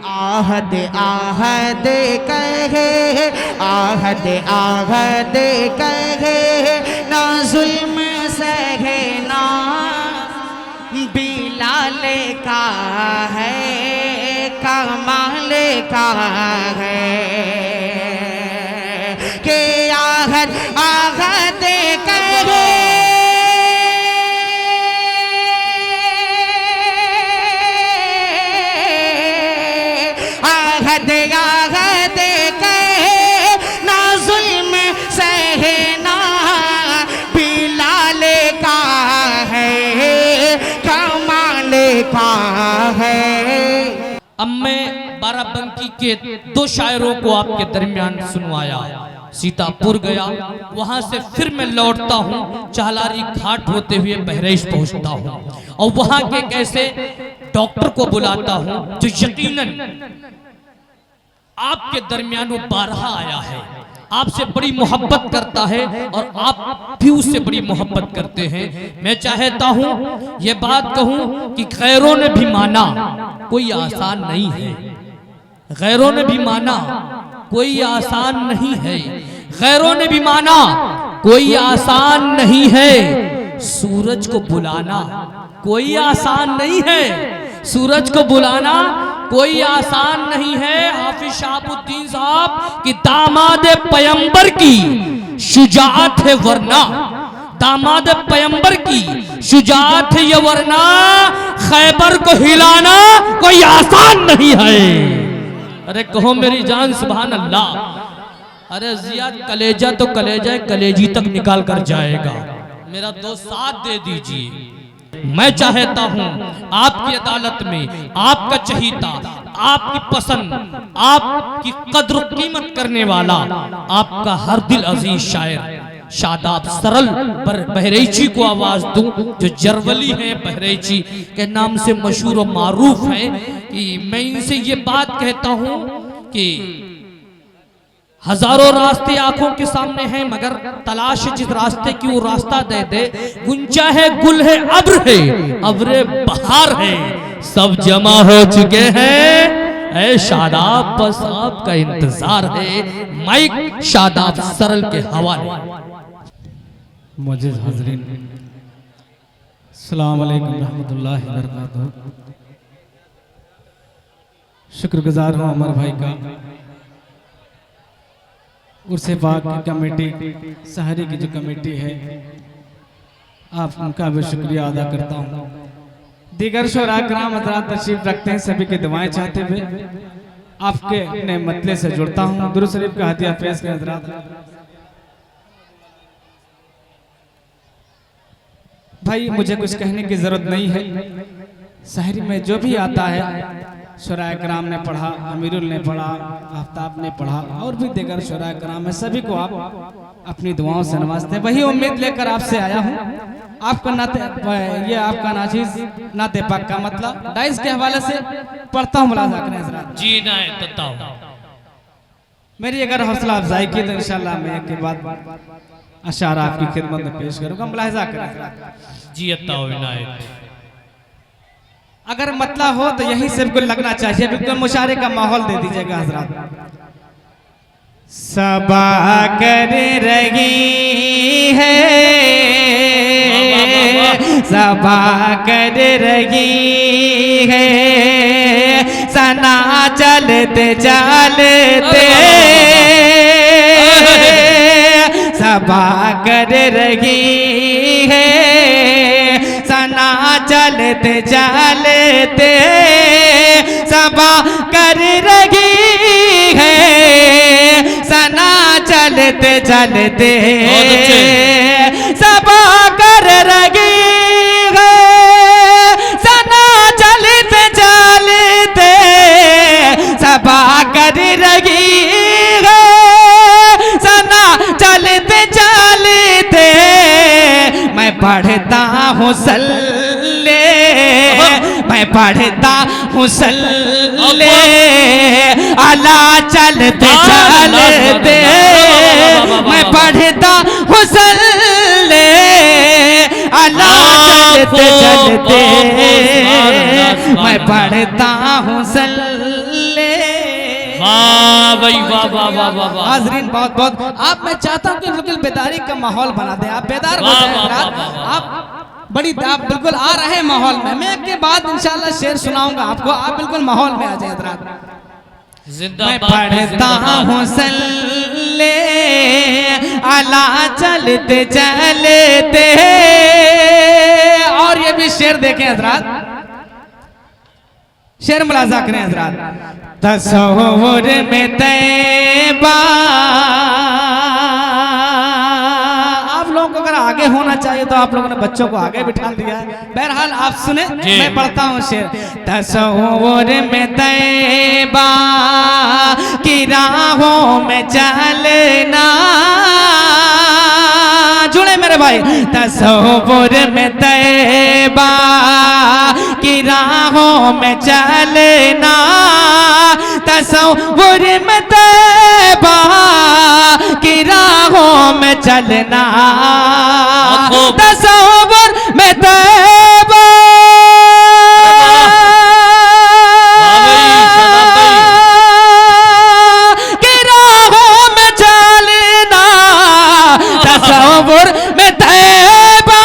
आहद आहद कहे, आहद आहद कहे, ना जुल्म सहे ना बिलाल का है, कमाल का है कि आहद आहद कहे, आहद आहद कहे, ना जुल्म सहे ना बिलाल का है, कमाल का है। अब मैं बाराबंकी के दो शायरों को आपके दरमियान सुनवाया। सीतापुर गया, वहां से फिर मैं लौटता हूँ, चालारी घाट होते हुए बहराइच पहुंचता हूँ और वहां के कैसे डॉक्टर को बुलाता हूँ जो यकीनन आपके दरमियान वो बारहा आया है, आपसे बड़ी मोहब्बत करता है और आप भी उससे बड़ी मोहब्बत करते हैं। मैं चाहता हूं ये बात कहूं कि गैरों ने भी माना कोई आसान नहीं है, गैरों ने भी माना कोई आसान नहीं है, गैरों ने भी माना कोई आसान नहीं है। सूरज को बुलाना कोई आसान नहीं है, सूरज को बुलाना कोई आसान नहीं है। हाफिज शहाबुद्दीन साहब की दामाद पैगंबर की शुजाअत है वरना, दामाद पैगंबर की शुजाअत है ये वरना खैबर को हिलाना कोई आसान नहीं है। अरे कहो मेरी जान सुभान अल्लाह। अरे जिया कलेजा तो कलेजा कलेजी तक निकाल कर जाएगा। मेरा दोस्त साथ दे दीजिए। मैं चाहता हूं आपकी अदालत में आपका चहीता, आपकी पसंद, आपकी कद्र कीमत करने वाला, आपका हर दिल अजीज शायर शादाब सरल पर बहरैची को आवाज दूं, जो जरवली है बहरैची के नाम से मशहूर और मारूफ है। कि मैं इनसे ये बात कहता हूं कि हजारों रास्ते आंखों के सामने हैं, मगर तलाश जिस रास्ते की वो रास्ता दे दे। गुंजा है, गुल है, अब्र है, अब्रे बहार है, सब जमा हो चुके हैं। ऐ शादाब बस आपका इंतजार है। माइक शादाब सरल के हवाले। मुअज़्ज़िज़ हाज़रीन, अस्सलाम वालेकुम रहमतुल्लाहि व बरकातहू। शुक्रगुजार हूँ अमर भाई का, उर्से पाक की कमेटी, सहरी की जो कमेटी है, आप उनका भी शुक्रिया अदा करता हूँ। दीगर शोरा कराम हज़रात तशरीफ रखते हैं, सभी की दुआएं चाहते हुए आपके अपने मतले से जुड़ता हूँ। दुरूद शरीफ का हदिया पेश करें हज़रात। भाई मुझे कुछ कहने की जरूरत नहीं है, सहरी में जो भी आता है शुराए कराम ने पढ़ा, अमीरुल ने पढ़ा, आफ्ताब ने पढ़ा और भी दीगर शुराए कराम है, सभी को आप अपनी दुआओं से नवाजते हैं। वही उम्मीद लेकर आपसे आया हूँ। आपका नाते, ये आपका नाचीज नाते पाक का मतलब डाइस के हवाले से पढ़ता हूँ, मुलाजा करें हज़रात। जी ना मेरी अगर हौसला अफजाई की तो इंशाल्लाह मैं के बाद अशार आपकी खिदमत में पेश करूंगा, मुलाजा करें जी। अत्ता अगर मतला हो तो यही से बिल्कुल लगना चाहिए, बिल्कुल मुशारे का माहौल दे दीजिएगा हज़रात। सबा कर रही है, सबा कर रही है, सना चलते चलते सबा कर रही है, सना चलते चलते सबा कर रही है, सना चलते चलते सबा कर रही है, सना चलते चलते सबा कर रही है, सना चलते चलते मैं पढ़ता हूँ सल्ले, मैं पढ़ता हूँ सल्ले अला चलते चलते, मैं पढ़ता हूँ सल्ले अला चलते चलते, मैं पढ़ता हूँ सल्ले वाह भाई वाह वाह वाह वाह वाह। हाजरीन बहुत बहुत आप, मैं चाहता हूँ कि बिल्कुल बेदारी का माहौल बना दें, आप बेदार हो जाएं हजरात। आप बड़ी आप बिल्कुल आ रहे हैं माहौल में, मैं के बाद इंशाल्लाह शेर सुनाऊंगा आपको, आप बिल्कुल माहौल में आ जाए हजरात। मैं पढ़ता हूँ सल्ले अला चलते चलते, और ये भी शेर देखें हजरात, शेर मुलाजा करें हजरात। तस्वुर में तैबा, आप लोगों को अगर आगे होना चाहिए तो आप लोगों ने बच्चों को आगे बिठा दिया है। बहरहाल आप सुने, मैं पढ़ता हूँ शेर। तस्वुर में तैबा की राहों में चलना, जुड़े मेरे भाई। तस्वुर में तैबा की राहों में चलना, तस्वुर में तैबा की राहों में चलना, तस्वुर में तैबा की राहों में चलना, तस्वुर में तैबा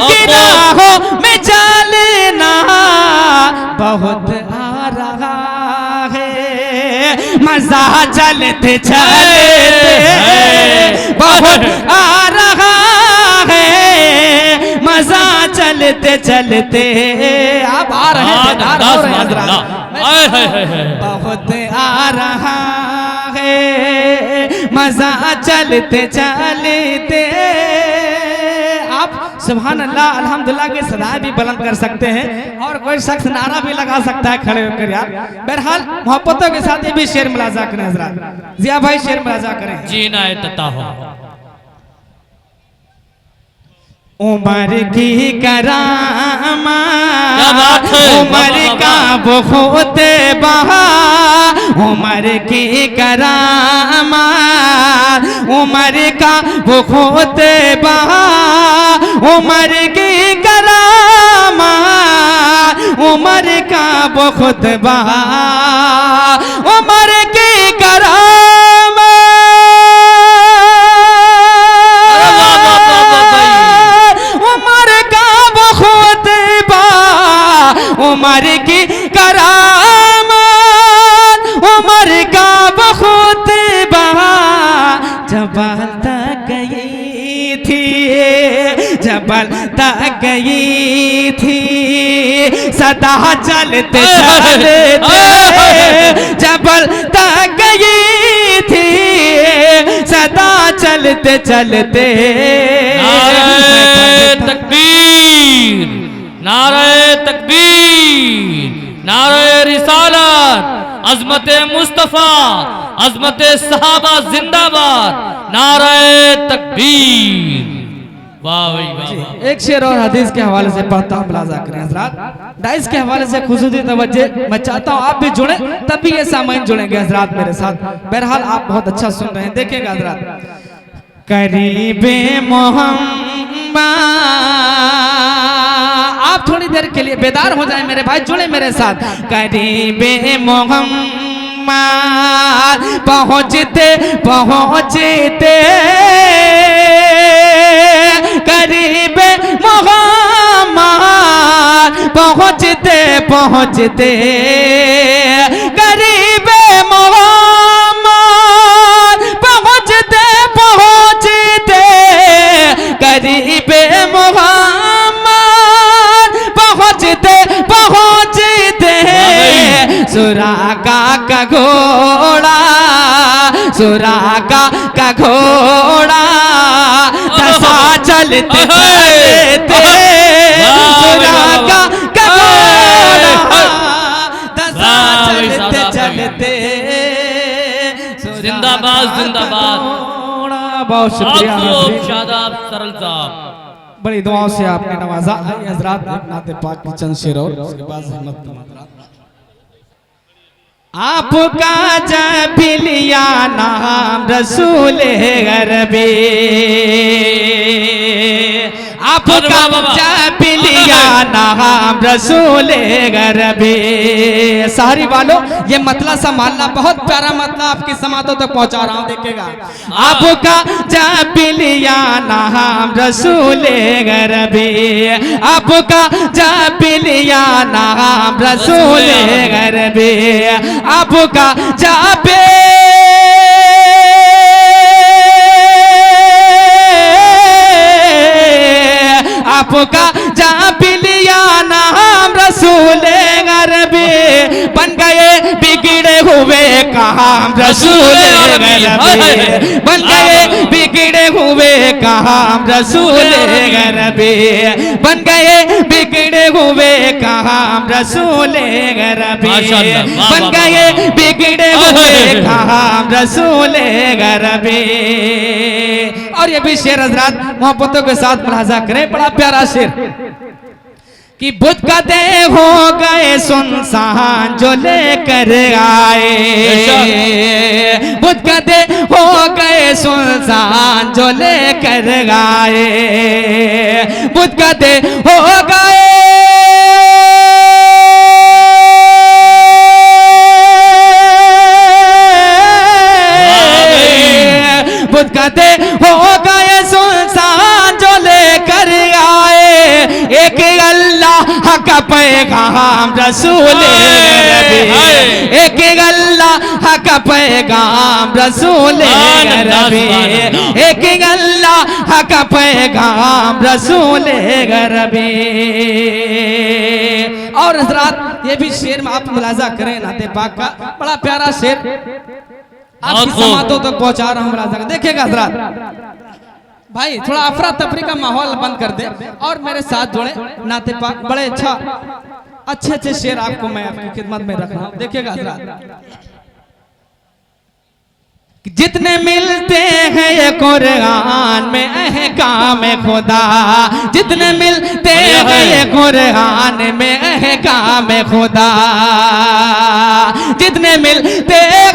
की राहों में चलना, बहुत आ रहा है मजा चलते चलते, बहुत आ रहा है मजा चलते चलते। आप आ रहे हैं, बहुत आ रहा है मजा चलते चलते। आप सुभान अल्लाह अल्हम्दुलिल्लाह के सदाएं भी बुलंद कर सकते हैं, और कोई शख्स नारा भी लगा सकता है खड़े होकर यार। बहरहाल मोहब्बतों के साथ ये भी शेर मुलाजा करें हजरात। जिया भाई शेर मुलाजा करें। जी नायतता हो। उमर की करामा, उमर का बहुत बहा, उमर की करामा, उमर का बहुत बहा, उमर की करामा, उमर का बहुत बहा, उमर की करामा, उमर की करामात, उमर का बहुत बहा। जबल तक गई थी, जबल तक गई थी, सदा चलते चलते, जबल तक गई थी, सदा चलते चलते। नारे तकबीर, नारे तकबीर, नारे रिसालत, अज़मते मुस्तफ़ा, अज़मते सहाबा जिंदाबाद, नारे तकबीर। वाह भाई वाह। एक शेर और हदीस के हवाले से पढ़ता हूँ, मुलाजा करें हजरात। डाइस के हवाले से खुसूसी तवज्जो मैं चाहता हूँ आप भी जुड़े, तभी ये सामाइन जुड़ेंगे हजरात मेरे साथ। बहरहाल आप बहुत अच्छा सुन रहे हैं, देखिएगा हजरात। करीबे मोहम्मद, आप थोड़ी देर के लिए बेदार हो जाएं मेरे भाई, जुड़े मेरे साथ। करीबे मोहम्मद पहुँचते पहुँचते, करीबे मोहम्मद पहुँचते पहुँचते, करीबे मोहम्मद पहुँचते पहुँचते, करीबे मोहम्मद पहुँचते पहुँचते। सुरागा का घोड़ा, सुरागा का घोड़ा, दसा चलते चलते, सुरागा का घोड़ा, दसा चलते चलते। जिंदाबाद जिंदाबाद। बहुत शुक्रिया शादाब सरल साहब, बड़ी दुआओं से आपने नवाजा। आइए हजरात, एक नाते पाक की चंद शेर और उसके बाद आपका जबिलिया नाम रसूल अरबी, आपका जब लिया नाम रसूल गरबी। सारी वालों ये मतला संभालना, बहुत प्यारा मतला आपकी समातों तक पहुंचा रहा हूं, देखिएगा। आपका जब लिया नाम रसूल गरबी, आपका जब लिया नाम रसूल गरबी, आपका जब आपका जहाँ पिलिया नाम रसूल गरबी, बन गए बिगड़े हुए काम रसूल गरबी, बन गए बिगड़े हुए काम रसूल गरबी, बन गए बिगड़े हुए काम रसूल गरबी, बन गए बिगड़े हुए काम रसूल गरबी। और ये भी शेर हजरात मोहब्बतों के साथ मुलाजा करें, बड़ा प्यारा शेर कि बुत कदे हो गए सुनसान जो लेकर आए, बुत कदे हो गए सुनसान जो लेकर आए, बुत कदे हो गए बुत कदे हो गए सुनसान जो लेकर आए, एक अल्लाह का पैगाम रसूल गरबी, एक अल्लाह का पैगाम रसूल गरबी, एक अल्लाह का पैगाम रसूल गरबी। और हजरात ये भी शेर में आप मुलाजा करें नाते पाक का, बड़ा प्यारा शेर आपकी समातों तक पहुंचा रहा हूं मुलाजा। देखिएगा हजरात, भाई थोड़ा अफरा तफरी का माहौल बंद कर दे और मेरे साथ जुड़े नाते पाक, बड़े अच्छे अच्छे शेर आपको मैं आपकी खिदमत में रख रहा हूं। देखिएगा हजरात, जितने मिलते हैं ये कुरान में अहकाम खुदा, जितने मिलते हैं ये कुरान में अहकाम खुदा, जितने मिलते हैं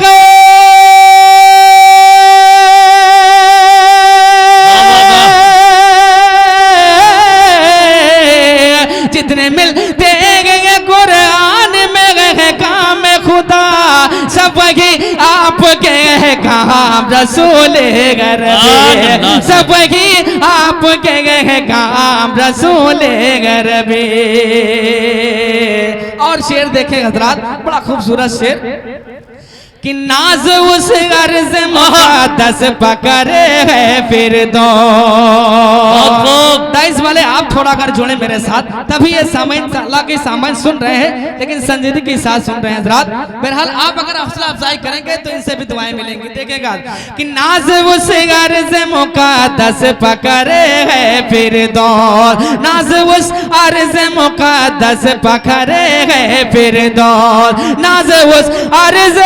जितने मिलते हैं कुरान में काम खुदा, सब वही आपके काम रसूल गरबी, सब वही आपके काम रसूल गरबी। और शेर देखें हजरात, बड़ा खूबसूरत शेर कि नाज उस अर्ज मुक़द्दस पकड़े है फिर दो। दाइस वाले आप थोड़ा अगर जुड़े मेरे साथ, तभी ये सामाइन अल्लाह के सामान सुन रहे हैं, लेकिन संजीदगी के साथ सुन रहे हैं हजरात। बहरहाल आप अगर हौसला अफजाई करेंगे तो इनसे भी दुआएं मिलेंगी। देखिएगा कि नाज उस अर्ज मुक़द्दस पकड़े है फिर दो, नाज उस अर्ज मुक़द्दस पकड़े है फिर दो, नाज उस अर्ज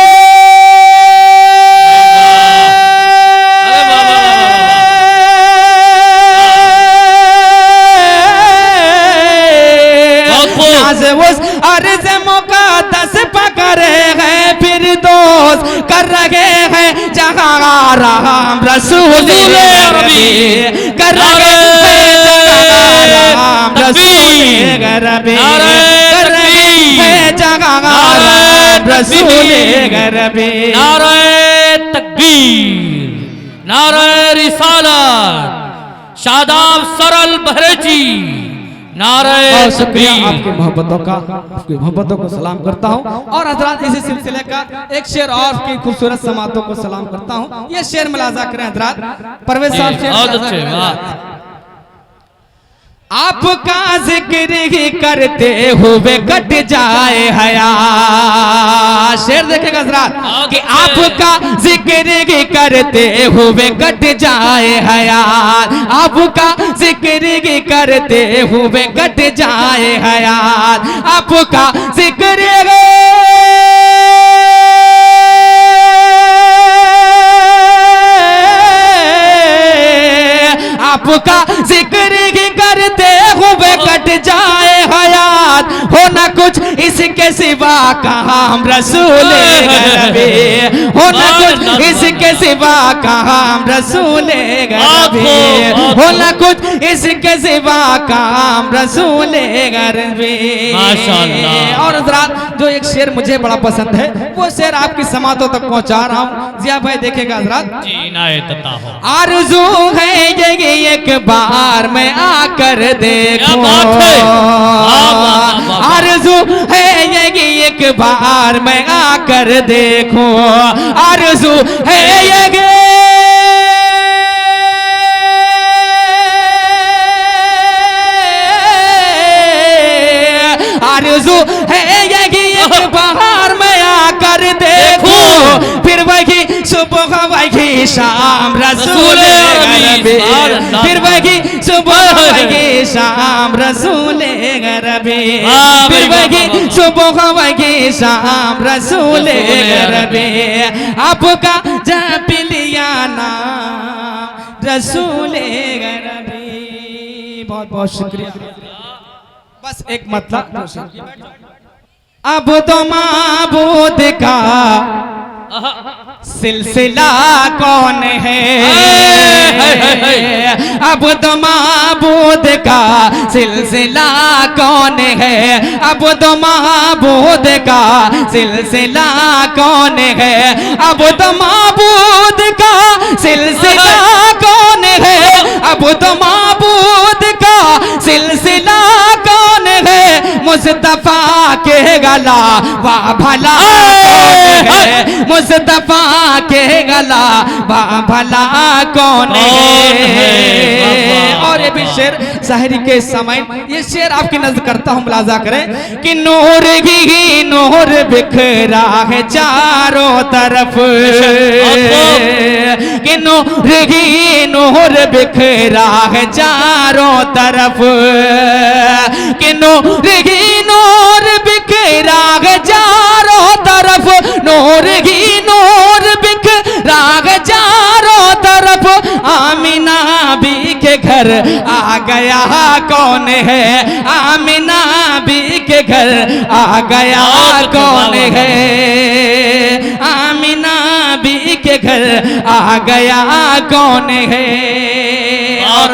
उस अर्ज मुक़द्दस पकड़े हैं फिर दोस्त, कर रहे हैं जहाँ राम रसूल गरबी, कर रहे हैं राम रसूल गरबी, कर रहे हैं जहाँ राम रसूल गरबी। नारे तकबीर, नारे रिसालत, शादाब सरल बहरेची, और शुक्रिया आपकी मोहब्बतों को सलाम करता हूँ। और हजरात इसी सिलसिले का एक शेर और की खूबसूरत समातों को सलाम करता हूँ। ये शेर मुलाजा करें हजरात, परवेज साहब शेर आपका जिक्र ही करते हुए कट जाए हया। शेर देखेगा हजरात कि आपका जिक्र ही करते हुए कट जाए हया, आपका जिक्र ही करते हुए कट जाए हया, आपका जिक्र आपका जिक्र ही करते हुए कट जाए हयात, हो ना कुछ इस इसके सिवा कहाँ रसूल गरबे, हो न कुछ इसके सिवा कहाँ रसूल गरबे, हो न कुछ इसके सिवा कहाँ रसूल गरबे। माशाअल्लाह। और हजरात जो एक शेर मुझे बड़ा पसंद है वो शेर आपकी समातों तक पहुंचा रहा हूँ। जिया भाई देखेगा हजरात। जी इनायत अता हो। आरज़ू है ये एक बार मैं आकर देखूं, क्या बात है। आरज़ू है ये एक बार मैं आकर देखूं, आरज़ू है ये आरज़ू है ये एक बार मैं आकर देखूं, फिर वही सुबह वही शाम रसूल गरबे, फिर वही सुबह वही शाम रसूल गरबे, फिर वही सुबह वही शाम रसूल गरबे। आपका जप लिया नाम रसूल गरबे। बहुत बहुत शुक्रिया। बस एक मतलब अब तो माबूद का सिलसिला कौन है, अब तो माबूद का सिलसिला कौन है, अब तो माबूद का सिलसिला कौन है, अब तो माबूद का सिलसिला कौन है, अब तो माबूद का सिलसिला कौन है, मुस्तफा के गला वाह भला कौन है, मुस्तफा के गला वाह भला कौन है। और ये भी शेर शायरी के समय ये शेर आपकी नजर करता हूँ, मुलाजा करें कि नूर ही नूर बिखरा है चारों तरफ, कि नूर ही नूर बिखरा है चारों तरफ, कि नूर ही नूर बिखरा है चारों तरफ, नूर ही नूर बिखरा है चारों तरफ। आमिना भी के घर आ गया कौन है, आमिना भी के घर आ गया कौन है, आमिना भी के घर आ गया कौन है। और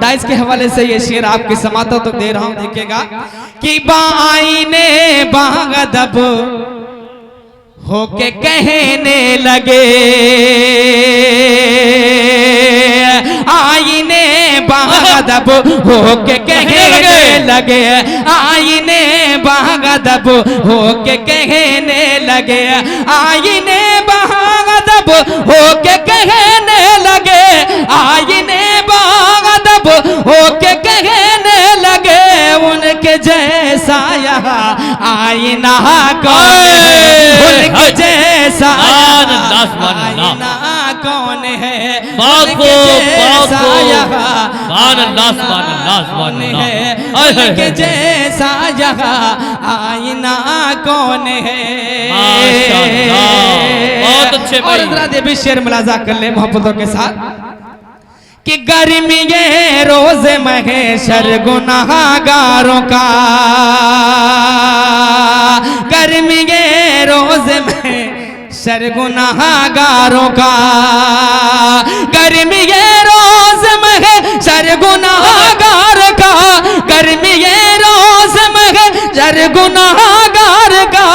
डाइस के हवाले से ये शेर आपकी समातों तो दे रहा हूं, देखिएगा कि बाईने बागदब होके कहने लगे, आईने बागदब होके कहने लगे, आईने बागदब होके कहने लगे, आईने बागदब होके कहने लगे, आईने बागदब होके कहने लगे, उनके जैसा यहाँ आईना कौन है, उनके जैसा आईना कौन है, उनके जैसा यहाँ कौन है, उनके जैसा यहाँ आईना कौन है। बहुत अच्छे भाई। और जरा भी शेर मुलाजा कर ले मोहब्बतों के साथ कि गर्मी ये रोज महेशर गुनाहगारों का, गर्मी ये रोज महेशर गुनाहगारों का, गर्मी ये रोज महेशर गुनाहगार का, गर्मी ये रोज महेशर गुनाहगार का,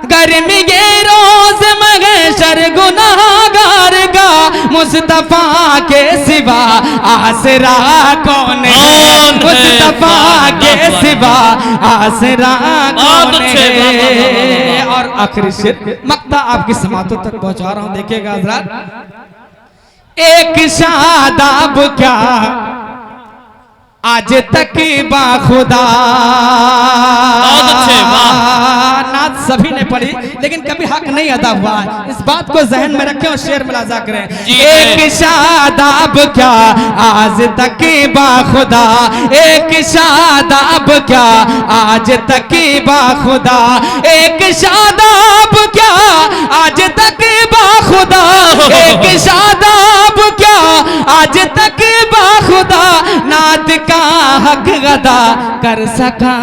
गर्मी ये रोज महेशर गुनाहगार का, मुस्तफा के सिवा आसरा कौन है, मुस्तफा के सिवा आसरा कौन है। और आखिरी शेर मक्ता आपकी समातों तक पहुंचा रहा हूं, देखिएगा हजरात। एक शादाब क्या आज तक बाखुदा, नात सभी ने पढ़ी लेकिन कभी हक नहीं अदा हुआ, इस बात को जहन में रखें और शेर मुलाजा करें। एक शादाब क्या आज तक बाखुदा, एक शादाब क्या आज तक बाखुदा, एक शादाब क्या आज तक बाखुदा, एक शादाब क्या आज तक बाखुदा, नात का हक अदा कर सका